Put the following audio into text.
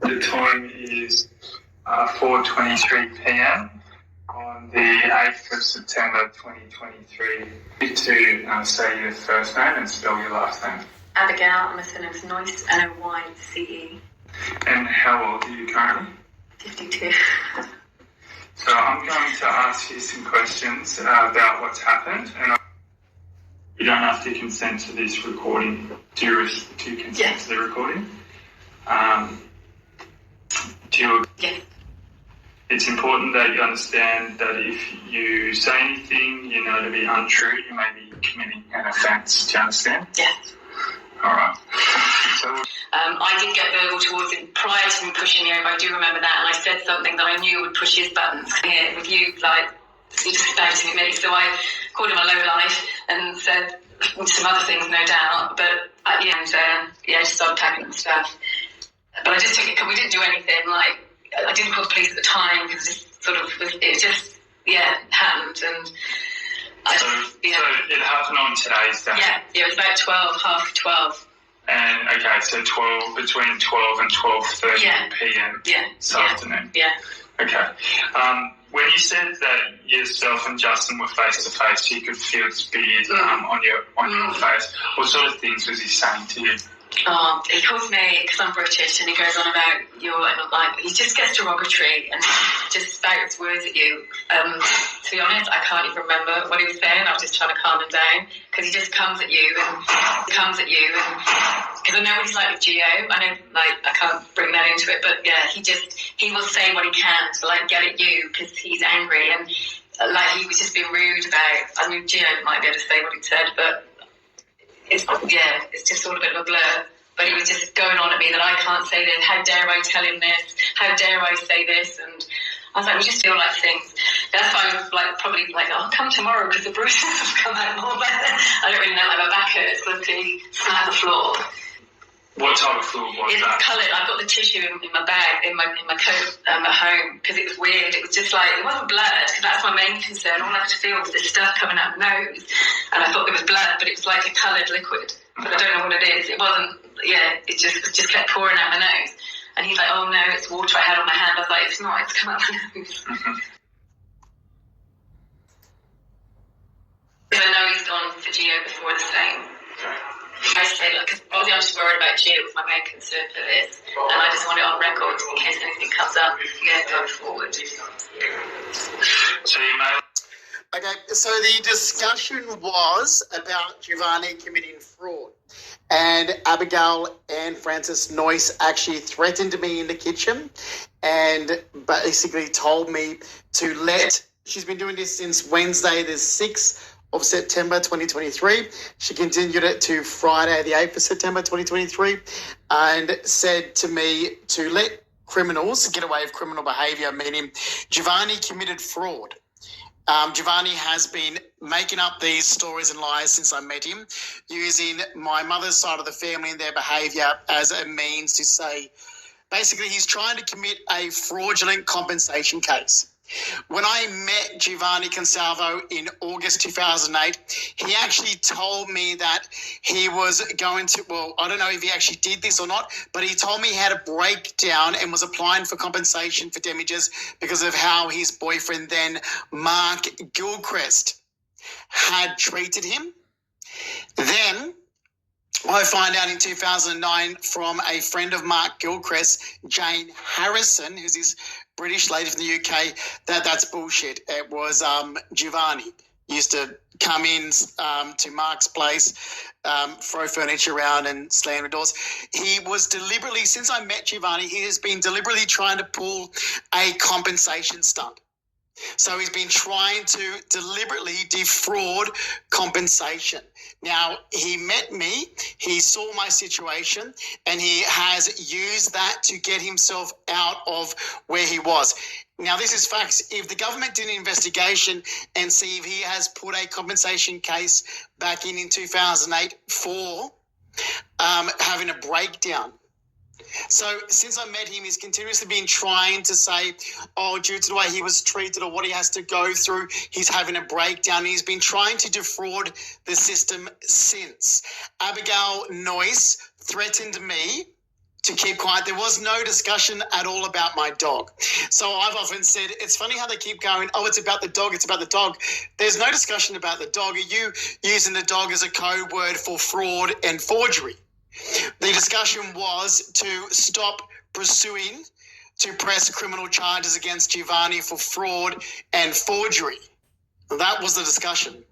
The time is 4:23 p.m. on the 8th of September 2023. To say your first name and spell your last name. Abigail, my surname's Noyce, Noyce. And how old are you currently? 52. So I'm going to ask you some questions about what's happened, and you don't have to consent to this recording. Do you consent to the recording? Do you? Yes. It's important that you understand that if you say anything you know to be untrue, you may be committing an offence. Do you understand? Yes. All right. So, I did get verbal towards him prior to him pushing me over. I do remember that, and I said something that I knew would push his buttons. Here with you, like, he's just embarrassing me. So I called him a low life and said some other things, no doubt. But just started packing and stuff. But I just took it. We didn't do anything. Like, I didn't call the police at the time because it just happened. And So it happened on today's day? Yeah, it was about 12, half 12. And, okay, so between 12 and 12:30 p.m. this afternoon? Yeah. Okay. When you said that yourself and Justin were face-to-face, you could feel his beard on your face, what sort of things was he saying to you? He calls me, because I'm British, and he goes on about he just gets derogatory and just spouts words at you. To be honest, I can't even remember what he was saying. I was just trying to calm him down, because he just comes at you, because I know what he's like with Gio. I know, I can't bring that into it, but yeah, he will say what he can to, get at you, because he's angry, and, he was just being rude about, Gio might be able to say what he said, but it's just all a bit of a blur. But he was just going on at me that I can't say this. How dare I tell him this? How dare I say this? And I was like, we just feel like things. That's why I was probably I'll come tomorrow because the bruises have come out more. But I don't really know. My back hurts because he sat on the floor. What type of floor was that? It's coloured. I've got the tissue in my bag, in my coat at home, because it was weird. It was just it wasn't blood, because that's my main concern. All I had to feel was this stuff coming out my nose. And I thought it was blood, but it was like a coloured liquid. But I don't know what it is. It wasn't, it just kept pouring out my nose. And he's like, oh no, it's water I had on my hand. I was like, it's not, it's come out my nose. Because I know he's gone for Gio before the same. I say, because obviously I'm just worried about Gio, was my main concern for this, and I just want it on record in case anything comes up, going forward. So you may... Okay, so the discussion was about Giovanni committing fraud, and Abigail and Francis Noyce actually threatened me in the kitchen and basically told me to she's been doing this since Wednesday the 6th of September 2023. She continued it to Friday the 8th of September 2023 and said to me to let criminals get away with criminal behaviour, meaning Giovanni committed fraud. Giovanni has been making up these stories and lies since I met him, using my mother's side of the family and their behaviour as a means to say, basically, he's trying to commit a fraudulent compensation case. When I met Giovanni Consalvo in August 2008, he actually told me that he was going to, I don't know if he actually did this or not, but he told me he had a breakdown and was applying for compensation for damages because of how his boyfriend then, Mark Gilchrist, had treated him. Then I find out in 2009 from a friend of Mark Gilchrist, Jane Harrison, who's his British lady from the UK, that's bullshit. It was Giovanni used to come in to Mark's place, throw furniture around and slam the doors. He was deliberately, since I met Giovanni, he has been deliberately trying to pull a compensation stunt. So he's been trying to deliberately defraud compensation. Now, he met me, he saw my situation, and he has used that to get himself out of where he was. Now, this is facts. If the government did an investigation and see if he has put a compensation case back in 2008 for having a breakdown. So since I met him, he's continuously been trying to say, due to the way he was treated or what he has to go through, he's having a breakdown. He's been trying to defraud the system since. Abigail Noyce threatened me to keep quiet. There was no discussion at all about my dog. So I've often said, it's funny how they keep going, oh, it's about the dog, it's about the dog. There's no discussion about the dog. Are you using the dog as a code word for fraud and forgery? The discussion was to stop pursuing, to press criminal charges against Giovanni for fraud and forgery. That was the discussion.